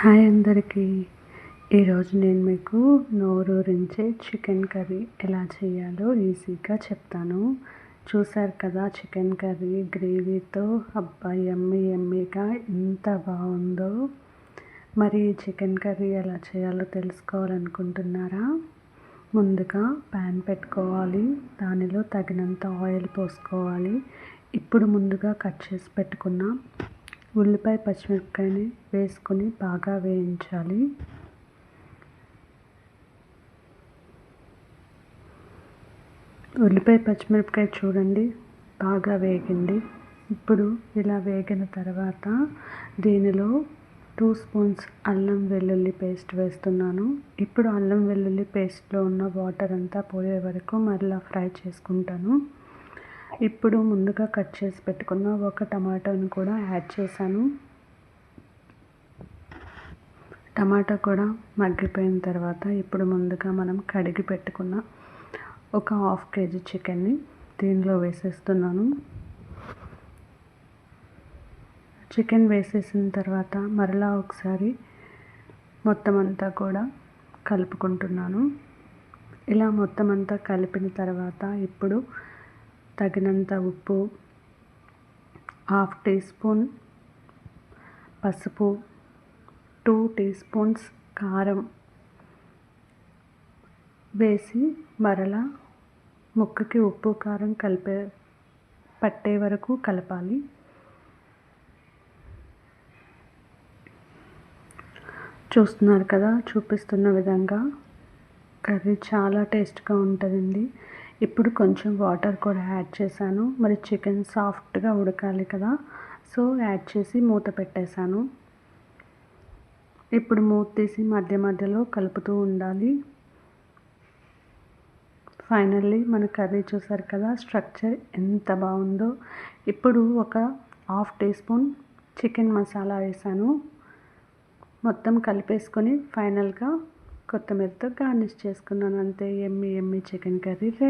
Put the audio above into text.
Hi అందరికీ. ఈరోజు నేను మీకు నోరూరించే చికెన్ కర్రీ ఎలా చేయాలో ఈజీగా చెప్తాను. చూసారు కదా, చికెన్ కర్రీ గ్రేవీతో అబ్బా యమ్మీ యమ్మీగా ఎంత బాగుందో. మరి చికెన్ కర్రీ ఎలా చేయాలో తెలుసుకోవాలనుకుంటున్నారా? ముందుగా ప్యాన్ పెట్టుకోవాలి, దానిలో తగినంత ఆయిల్ పోసుకోవాలి. ఇప్పుడు ముందుగా కట్ చేసి పెట్టుకున్న ఉల్లిపాయ పచ్చిమిరపకాయని వేసుకొని బాగా వేయించాలి. ఉల్లిపాయ పచ్చిమిరపకాయ చూడండి బాగా వేగింది. ఇప్పుడు ఇలా వేగిన తర్వాత దీనిలో 2 స్పూన్స్ అల్లం వెల్లుల్లి పేస్ట్ వేస్తున్నాను. ఇప్పుడు అల్లం వెల్లుల్లి పేస్ట్లో ఉన్న వాటర్ అంతా పోయే వరకు మరలా ఫ్రై చేసుకుంటాను. ఇప్పుడు ముందుగా కట్ చేసి పెట్టుకున్న ఒక టమాటాను కూడా యాడ్ చేశాను. టమాటా కూడా మగ్గిపోయిన తర్వాత ఇప్పుడు ముందుగా మనం కడిగి పెట్టుకున్న ఒక 1/2 kg చికెన్ని దీనిలో వేసేస్తున్నాను. చికెన్ వేసేసిన తర్వాత మరలా ఒకసారి మొత్తం అంతా కూడా కలుపుకుంటున్నాను. ఇలా మొత్తం అంతా కలిపిన తర్వాత ఇప్పుడు తగినంత ఉప్పు, 1/2 టీ స్పూన్ పసుపు, 2 టీ స్పూన్స్ కారం వేసి మరలా ముక్కకి ఉప్పు కారం పట్టే వరకు కలపాలి. చూస్తున్నారు కదా, చూపిస్తున్న విధంగా కర్రీ చాలా టేస్ట్గా ఉంటుందండి. ఇప్పుడు కొంచెం వాటర్ కూడా యాడ్ చేశాను. మరి చికెన్ సాఫ్ట్గా ఉడకాలి కదా, సో యాడ్ చేసి మూత పెట్టేశాను. ఇప్పుడు మూత తీసి మధ్య మధ్యలో కలుపుతూ ఉండాలి. ఫైనల్లీ మన కర్రీ చూసారు కదా, స్ట్రక్చర్ ఎంత బాగుందో. ఇప్పుడు ఒక 1/2 టీ స్పూన్ చికెన్ మసాలా వేసాను. మొత్తం కలిపేసుకొని ఫైనల్గా కొత్తిమీరతో గార్నిష్ చేసుకున్నాను. అంతే, యమ్మీ యమ్మీ చికెన్ కర్రీ రెడీ.